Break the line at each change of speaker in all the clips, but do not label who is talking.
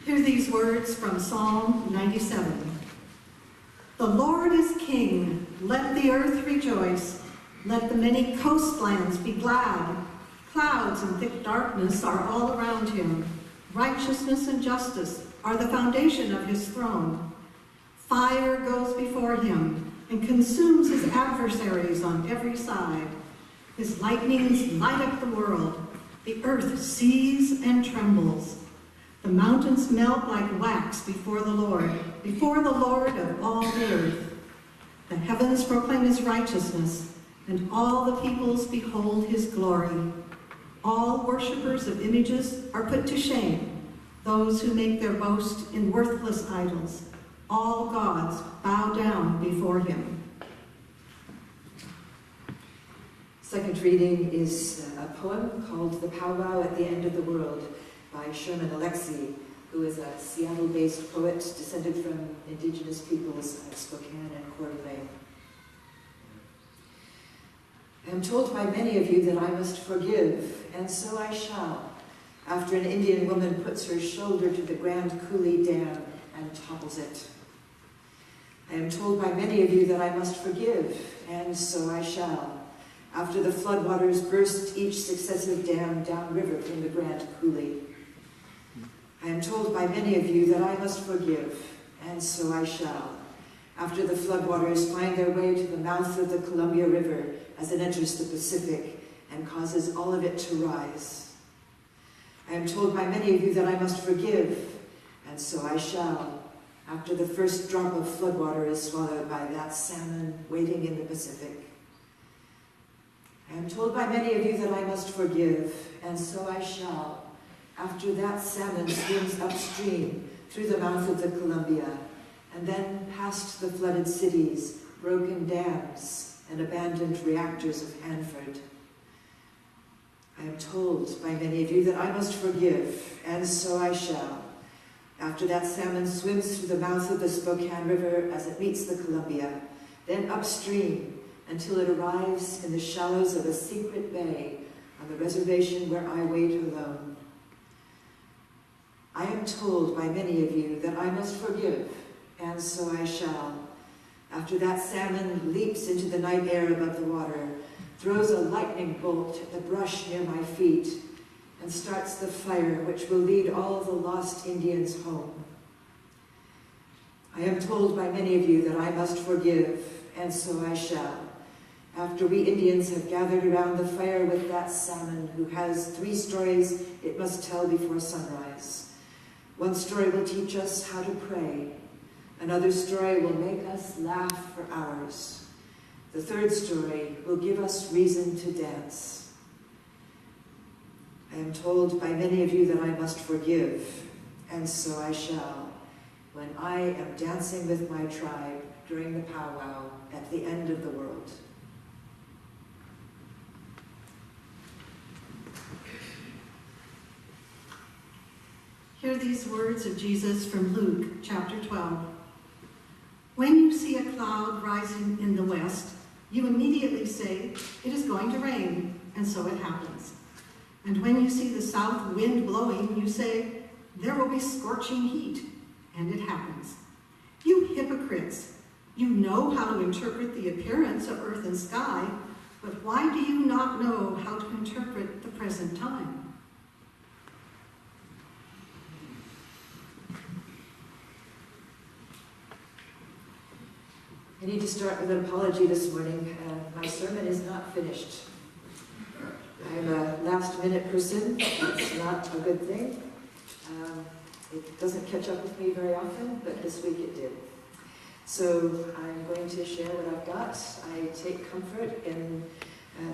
Hear these words from Psalm 97. The Lord is King, let the earth rejoice, let the many coastlands be glad. Clouds and thick darkness are all around him. Righteousness and justice are the foundation of his throne. Fire goes before him and consumes his adversaries on every side. His lightnings light up the world. The earth sees and trembles. The mountains melt like wax before the Lord of all the earth. The heavens proclaim his righteousness, and all the peoples behold his glory. All worshippers of images are put to shame, those who make their boast in worthless idols. All gods bow down before him.
Second reading is a poem called The Powwow at the End of the World by Sherman Alexie, who is a Seattle-based poet descended from indigenous peoples of Spokane and Coeur d'Alene. I am told by many of you that I must forgive, and so I shall, after an Indian woman puts her shoulder to the Grand Coulee Dam and topples it. I am told by many of you that I must forgive, and so I shall, after the floodwaters burst each successive dam downriver from the Grand Coulee. I am told by many of you that I must forgive, and so I shall, after the floodwaters find their way to the mouth of the Columbia River as it enters the Pacific and causes all of it to rise. I am told by many of you that I must forgive, and so I shall, after the first drop of floodwater is swallowed by that salmon waiting in the Pacific. I am told by many of you that I must forgive, and so I shall, after that salmon swims upstream through the mouth of the Columbia, and then past the flooded cities, broken dams, and abandoned reactors of Hanford. I am told by many of you that I must forgive, and so I shall, after that salmon swims through the mouth of the Spokane River as it meets the Columbia, then upstream until it arrives in the shallows of a secret bay on the reservation where I wait alone. I am told by many of you that I must forgive, and so I shall, after that salmon leaps into the night air above the water, throws a lightning bolt at the brush near my feet, and starts the fire which will lead all the lost Indians home. I am told by many of you that I must forgive, and so I shall, after we Indians have gathered around the fire with that salmon who has 3 stories it must tell before sunrise. One story will teach us how to pray. Another story will make us laugh for hours. The 3rd story will give us reason to dance. I am told by many of you that I must forgive, and so I shall, when I am dancing with my tribe during the powwow at the end of the world.
Hear these words of Jesus from Luke chapter 12. When you see a cloud rising in the west, you immediately say, it is going to rain, and so it happens. And when you see the south wind blowing, you say, there will be scorching heat, and it happens. You hypocrites, you know how to interpret the appearance of earth and sky, but why do you not know how to interpret the present time?
I need to start with an apology this morning. My sermon is not finished. I'm a last-minute person. It's not a good thing. It doesn't catch up with me very often, but this week it did. So I'm going to share what I've got. I take comfort in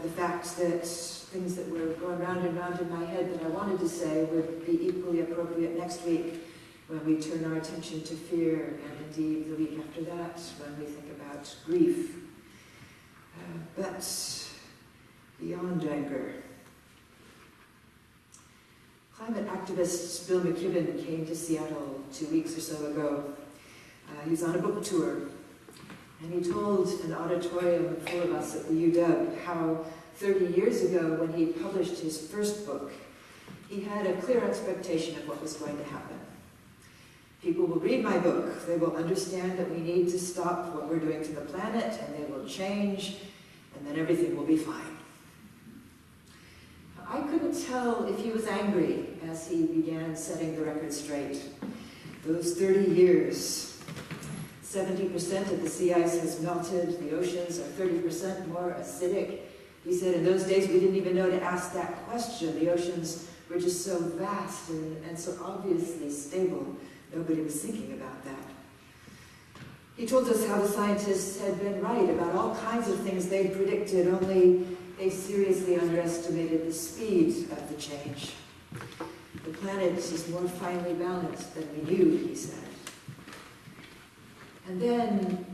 the fact that things that were going round and round in my head that I wanted to say would be equally appropriate next week when we turn our attention to fear, and indeed the week after that when we think about grief. But beyond anger. Climate activist Bill McKibben came to Seattle 2 weeks or so ago. He was on a book tour, and he told an auditorium full of us at the UW how 30 years ago, when he published his first book, he had a clear expectation of what was going to happen. People will read my book. They will understand that we need to stop what we're doing to the planet, and they will change, and then everything will be fine. I couldn't tell if he was angry as he began setting the record straight. Those 30 years, 70% of the sea ice has melted, the oceans are 30% more acidic. He said in those days we didn't even know to ask that question. The oceans were just so vast and so obviously stable. Nobody was thinking about that. He told us how the scientists had been right about all kinds of things they'd predicted, only they seriously underestimated the speed of the change. The planet is more finely balanced than we knew, he said. And then,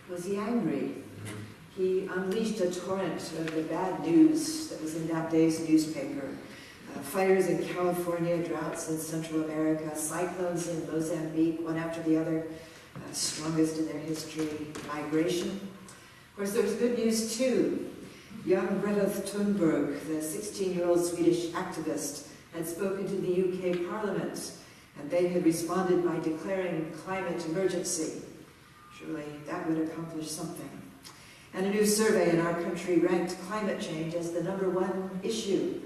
was he angry? He unleashed a torrent of the bad news that was in that day's newspaper. Fires in California, droughts in Central America, cyclones in Mozambique, one after the other, strongest in their history, migration. Of course, there was good news too. Young Greta Thunberg, the 16-year-old Swedish activist, had spoken to the UK Parliament, and they had responded by declaring climate emergency. Surely that would accomplish something. And a new survey in our country ranked climate change as the #1 issue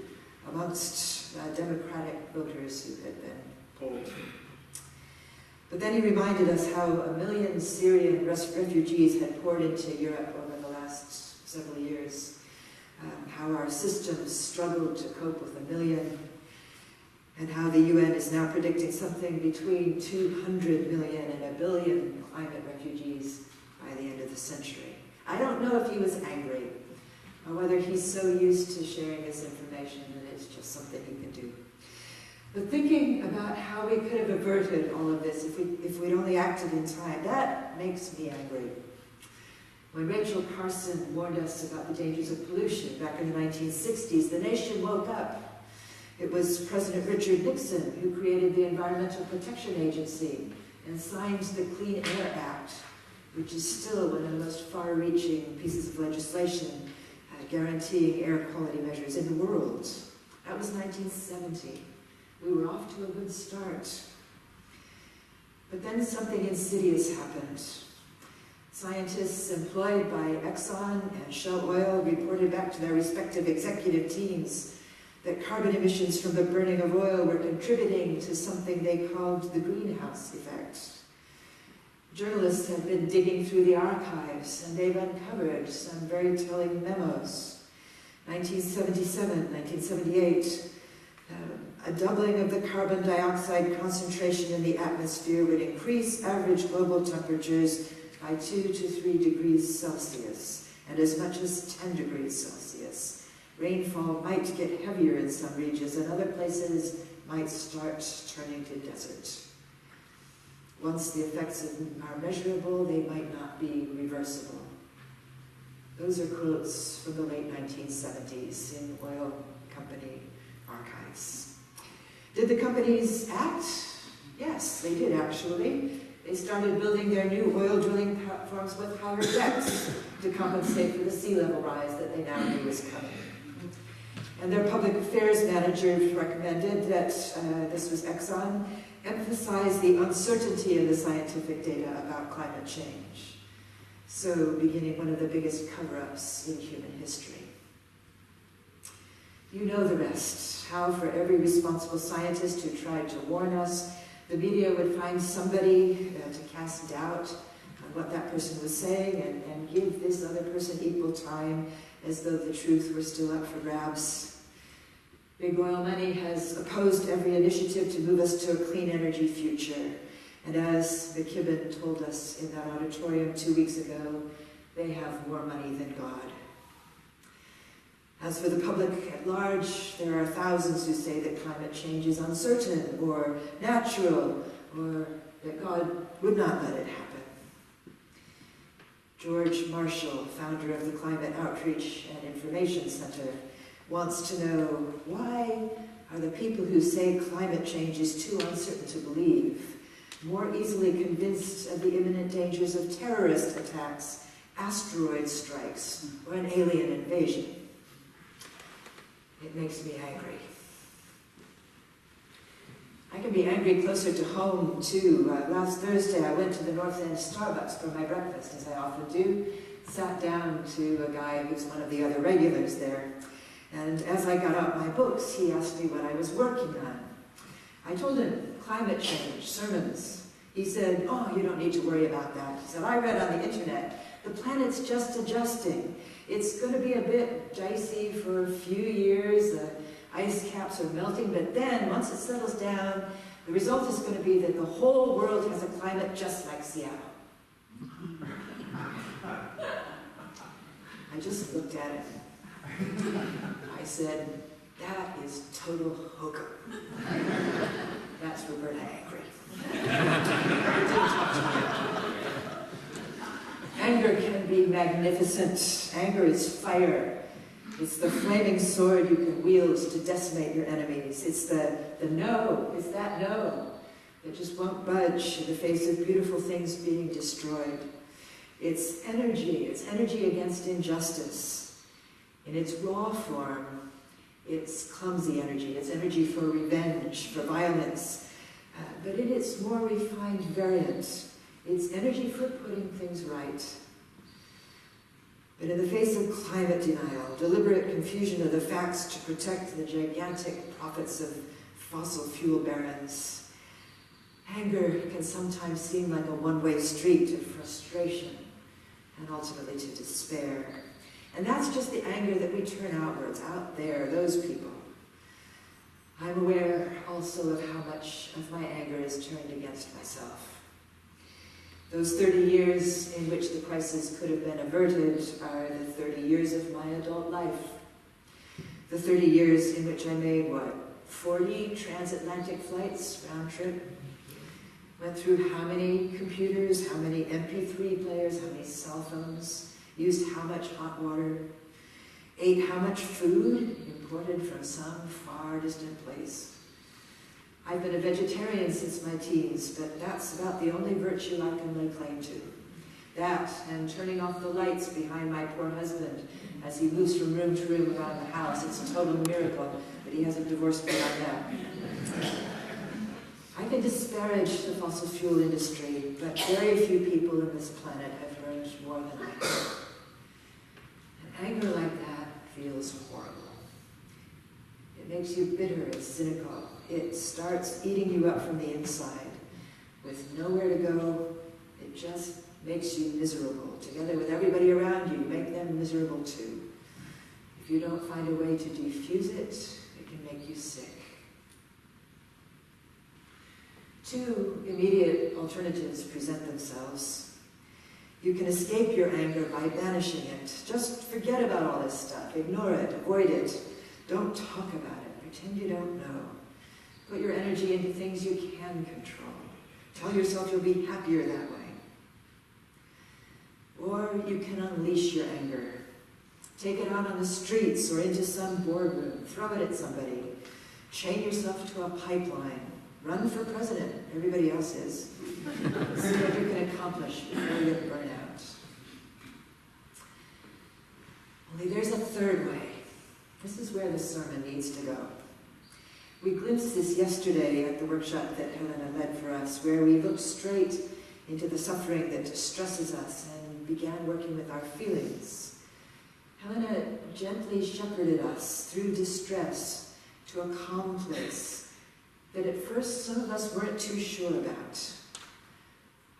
amongst Democratic voters who had been polled. But then he reminded us how 1 million Syrian refugees had poured into Europe over the last several years, how our systems struggled to cope with 1 million, and how the UN is now predicting something between 200 million and 1 billion climate refugees by the end of the century. I don't know if he was angry, or whether he's so used to sharing this information that it's just something he can do. But thinking about how we could have averted all of this if we'd only acted in time, that makes me angry. When Rachel Carson warned us about the dangers of pollution back in the 1960s, the nation woke up. It was President Richard Nixon who created the Environmental Protection Agency and signed the Clean Air Act, which is still one of the most far-reaching pieces of legislation guaranteeing air quality measures in the world. That was 1970. We were off to a good start. But then something insidious happened. Scientists employed by Exxon and Shell Oil reported back to their respective executive teams that carbon emissions from the burning of oil were contributing to something they called the greenhouse effect. Journalists have been digging through the archives, and they've uncovered some very telling memos. 1977, 1978, a doubling of the carbon dioxide concentration in the atmosphere would increase average global temperatures by 2 to 3 degrees Celsius, and as much as 10 degrees Celsius. Rainfall might get heavier in some regions, and other places might start turning to desert. Once the effects are measurable, they might not be reversible. Those are quotes from the late 1970s in oil company archives. Did the companies act? Yes, they did actually. They started building their new oil drilling platforms with higher depths to compensate for the sea level rise that they now knew was coming. And their public affairs manager recommended that, this was Exxon, emphasize the uncertainty of the scientific data about climate change. So beginning one of the biggest cover-ups in human history. You know the rest, how for every responsible scientist who tried to warn us, the media would find somebody to cast doubt on what that person was saying and give this other person equal time as though the truth were still up for grabs. Big oil money has opposed every initiative to move us to a clean energy future. And as McKibben told us in that auditorium 2 weeks ago, they have more money than God. As for the public at large, there are thousands who say that climate change is uncertain or natural, or that God would not let it happen. George Marshall, founder of the Climate Outreach and Information Center, wants to know, why are the people who say climate change is too uncertain to believe more easily convinced of the imminent dangers of terrorist attacks, asteroid strikes, or an alien invasion? It makes me angry. I can be angry closer to home, too. Last Thursday, I went to the North End Starbucks for my breakfast, as I often do. Sat down to a guy who's one of the other regulars there. And as I got out my books, he asked me what I was working on. I told him, climate change, sermons. He said, oh, you don't need to worry about that. He said, I read on the internet, the planet's just adjusting. It's going to be a bit dicey for a few years. The ice caps are melting, but then, once it settles down, the result is going to be that the whole world has a climate just like Seattle. I just looked at him. I said, that is total hokum. That's Roberta angry. Anger can be magnificent. Anger is fire. It's the flaming sword you can wield to decimate your enemies. It's the no, it's that no that just won't budge in the face of beautiful things being destroyed. It's energy against injustice. In its raw form, it's clumsy energy. It's energy for revenge, for violence. But in its more refined variant, it's energy for putting things right. But in the face of climate denial, deliberate confusion of the facts to protect the gigantic profits of fossil fuel barons, anger can sometimes seem like a one-way street to frustration and ultimately to despair. And that's just the anger that we turn outwards, out there, those people. I'm aware also of how much of my anger is turned against myself. Those 30 years in which the crisis could have been averted are the 30 years of my adult life. The 30 years in which I made, 40 transatlantic flights, round trip? Went through how many computers, how many MP3 players, how many cell phones, used how much hot water, ate how much food imported from some far distant place. I've been a vegetarian since my teens, but that's about the only virtue I can lay claim to. That, and turning off the lights behind my poor husband as he moves from room to room around the house. It's a total miracle that he hasn't divorced me on that. I can disparage the fossil fuel industry, but very few people on this planet have learned more than I have. And anger like that feels horrible. It makes you bitter and cynical. It starts eating you up from the inside. With nowhere to go, it just makes you miserable. Together with everybody around you, make them miserable too. If you don't find a way to defuse it, it can make you sick. Two immediate alternatives present themselves. You can escape your anger by banishing it. Just forget about all this stuff. Ignore it. Avoid it. Don't talk about it. Pretend you don't know. Put your energy into things you can control. Tell yourself you'll be happier that way. Or you can unleash your anger. Take it out on the streets or into some boardroom. Throw it at somebody. Chain yourself to a pipeline. Run for president. Everybody else is. See what you can accomplish before you get burned out. Only there's a third way. This is where the sermon needs to go. We glimpsed this yesterday at the workshop that Helena led for us, where we looked straight into the suffering that distresses us and began working with our feelings. Helena gently shepherded us through distress to a calm place that at first some of us weren't too sure about.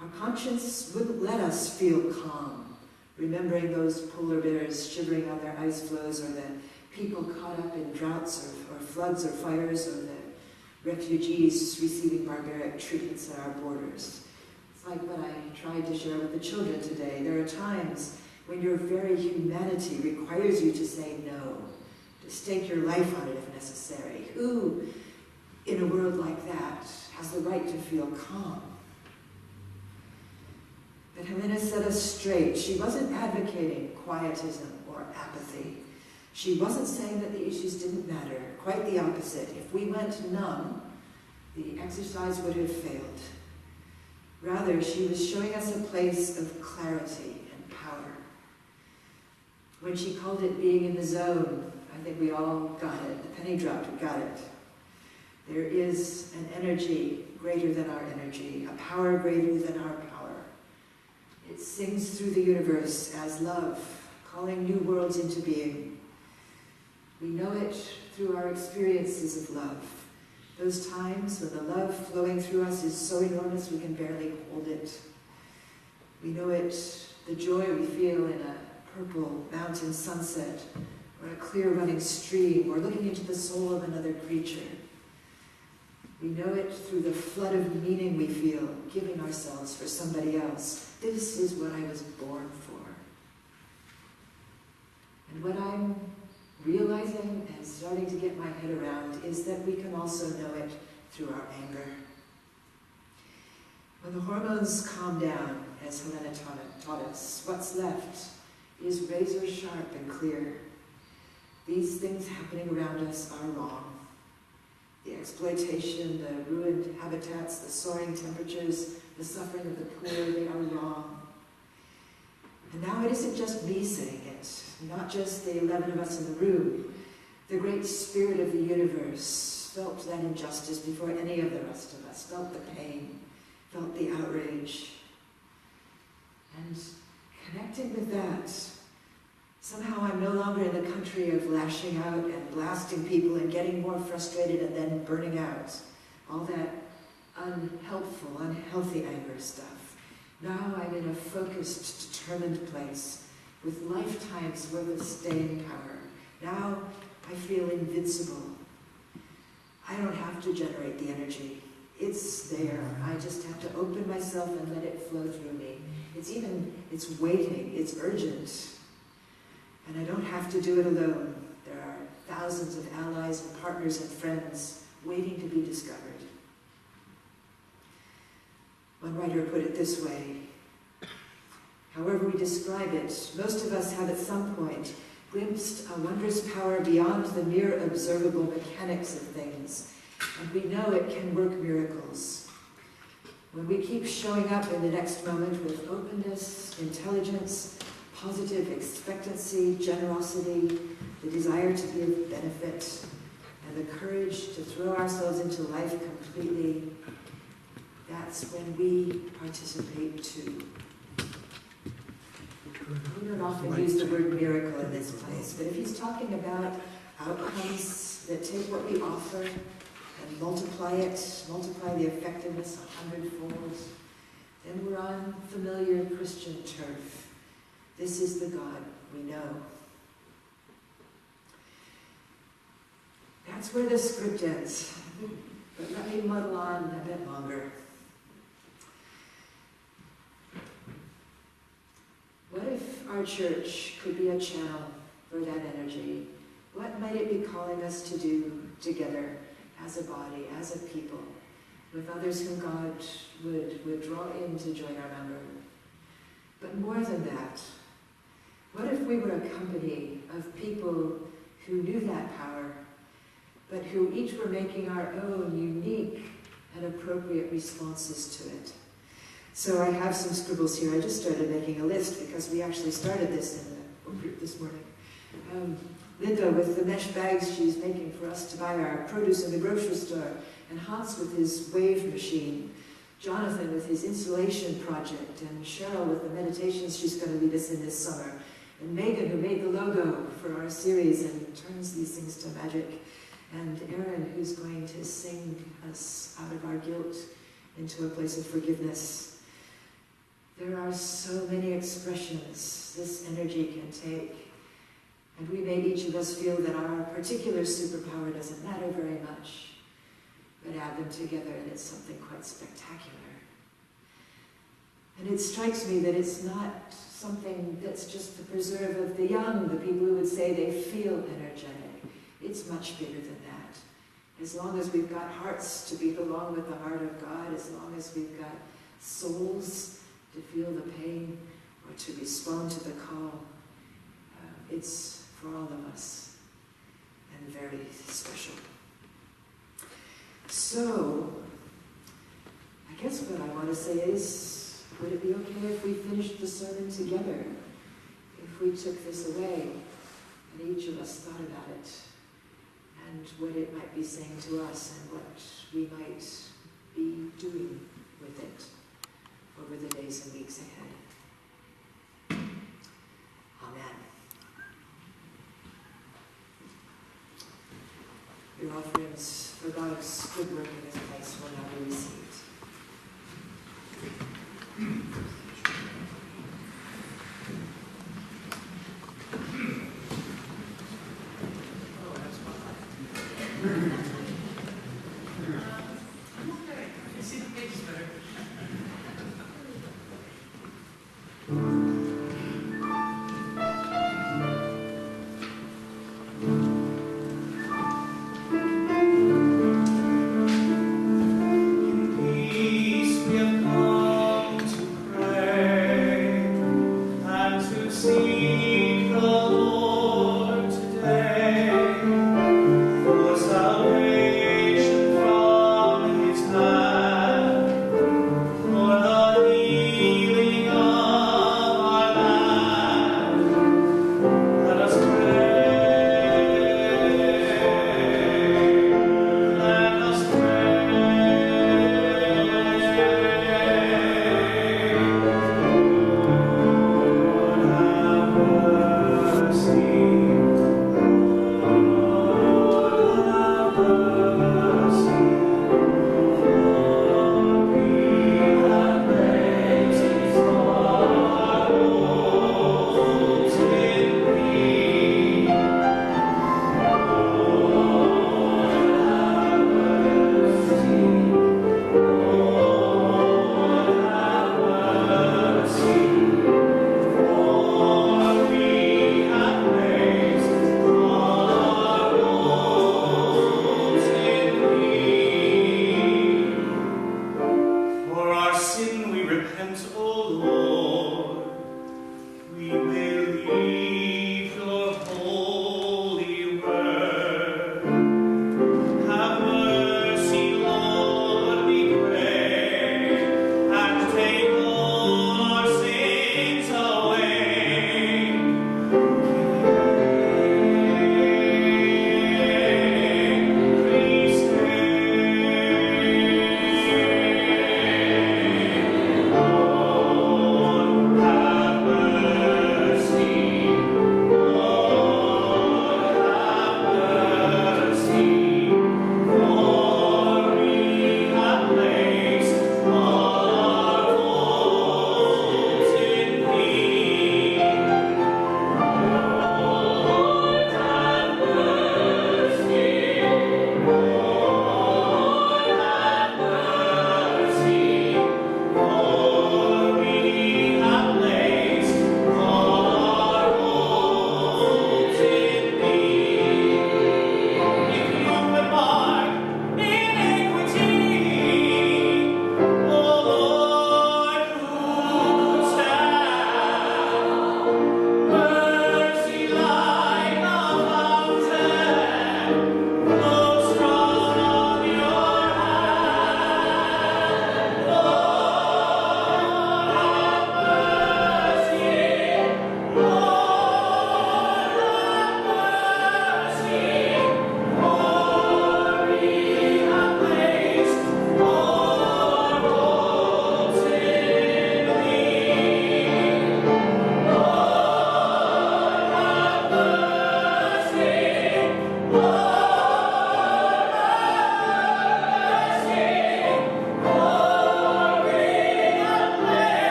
Our conscience wouldn't let us feel calm, remembering those polar bears shivering on their ice floes, or the people caught up in droughts or floods or fires, or the refugees receiving barbaric treatments at our borders. It's like what I tried to share with the children today. There are times when your very humanity requires you to say no, to stake your life on it if necessary. Who, in a world like that, has the right to feel calm? But Helena set us straight. She wasn't advocating quietism or apathy. She wasn't saying that the issues didn't matter. Quite the opposite. If we went numb, the exercise would have failed. Rather, she was showing us a place of clarity and power. When she called it being in the zone, I think we all got it. The penny dropped, we got it. There is an energy greater than our energy, a power greater than our power. It sings through the universe as love, calling new worlds into being. We know it through our experiences of love. Those times when the love flowing through us is so enormous we can barely hold it. We know it, the joy we feel in a purple mountain sunset, or a clear running stream, or looking into the soul of another creature. We know it through the flood of meaning we feel, giving ourselves for somebody else. This is what I was born for. And what I'm realizing and starting to get my head around is that we can also know it through our anger. When the hormones calm down, as Helena taught us, what's left is razor sharp and clear. These things happening around us are wrong. The exploitation, the ruined habitats, the soaring temperatures, the suffering of the poor, they are wrong. And now it isn't just me saying it, not just the 11 of us in the room. The great spirit of the universe felt that injustice before any of the rest of us, felt the pain, felt the outrage. And connecting with that, somehow I'm no longer in the country of lashing out and blasting people and getting more frustrated and then burning out. All that unhelpful, unhealthy anger stuff. Now I'm in a focused, determined place with lifetimes worth of staying power. Now I feel invincible. I don't have to generate the energy. It's there. I just have to open myself and let it flow through me. It's waiting, it's urgent. And I don't have to do it alone. There are thousands of allies and partners and friends waiting to be discovered. One writer put it this way: however we describe it, most of us have at some point glimpsed a wondrous power beyond the mere observable mechanics of things, and we know it can work miracles. When we keep showing up in the next moment with openness, intelligence, positive expectancy, generosity, the desire to be of benefit, and the courage to throw ourselves into life completely, that's when we participate too. We don't often use the word miracle in this place, but if he's talking about outcomes that take what we offer and multiply the effectiveness 100-fold, then we're on familiar Christian turf. This is the God we know. That's where the script ends, but let me muddle on a bit longer. What if our church could be a channel for that energy? What might it be calling us to do together as a body, as a people, with others whom God would draw in to join our number? But more than that, what if we were a company of people who knew that power, but who each were making our own unique and appropriate responses to it? So I have some scribbles here. I just started making a list because we actually started this in the group this morning. Linda with the mesh bags she's making for us to buy our produce in the grocery store, and Hans with his wave machine, Jonathan with his installation project, and Cheryl with the meditations she's going to lead us in this summer, and Megan who made the logo for our series and turns these things to magic, and Aaron who's going to sing us out of our guilt into a place of forgiveness. There are so many expressions this energy can take, and we may each of us feel that our particular superpower doesn't matter very much, but add them together and it's something quite spectacular. And it strikes me that it's not something that's just the preserve of the young, the people who would say they feel energetic. It's much bigger than that. As long as we've got hearts to beat along with the heart of God, as long as we've got souls to feel the pain or to respond to the call, it's for all of us and very special. So, I guess what I want to say is, would it be okay if we finished the sermon together? If we took this away and each of us thought about it and what it might be saying to us and what we might be doing with it over the days and weeks ahead. Amen. Your offerings for God's good work in this place will now be received.
You see the pages